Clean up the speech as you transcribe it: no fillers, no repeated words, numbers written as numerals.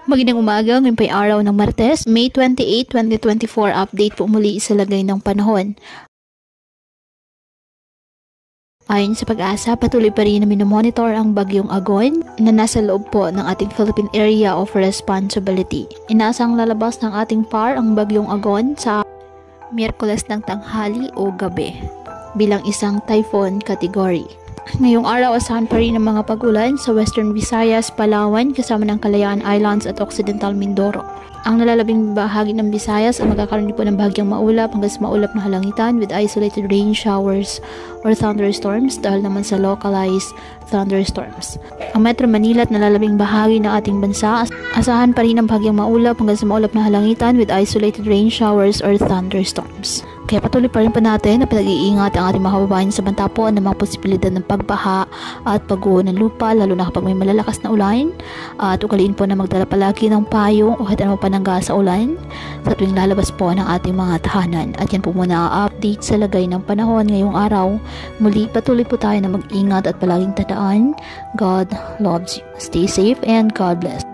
Magandang umaga, ngayon pa'y araw ng Martes, May 28, 2024, update po muli sa lagay ng panahon. Ayon sa Pag-asa, patuloy pa rin na minomonitor ang bagyong Agon na nasa loob po ng ating Philippine Area of Responsibility. Inaasang lalabas ng ating PAR ang bagyong Agon sa Miyerkules ng tanghali o gabi bilang isang typhoon category. Ngayong araw, asahan pa rin ang mga pag-ulan sa Western Visayas, Palawan, kasama ng Kalayaan Islands at Occidental Mindoro. Ang nalalabing bahagi ng Visayas ay magkakaroon din po ng bahagyang maulap hanggang sa maulap na halangitan with isolated rain showers or thunderstorms dahil naman sa localized thunderstorms. Ang Metro Manila at nalalabing bahagi ng ating bansa, asahan pa rin ang bahagyang maulap hanggang sa maulap na halangitan with isolated rain showers or thunderstorms. Kaya patuloy pa rin po natin na pinag-iingat ang ating mga kababayan sa banta po ng mga posibilidad ng pagbaha at pagguho ng lupa, lalo na kapag may malalakas na ulan. At ugaliin po na magdala palagi ng payong o kahit ano panangga sa ulan sa tuwing lalabas po ng ating mga tahanan. At yan po muna ang update sa lagay ng panahon ngayong araw. Muli patuloy po tayo na mag-ingat at palaging tandaan, God loves you. Stay safe and God bless.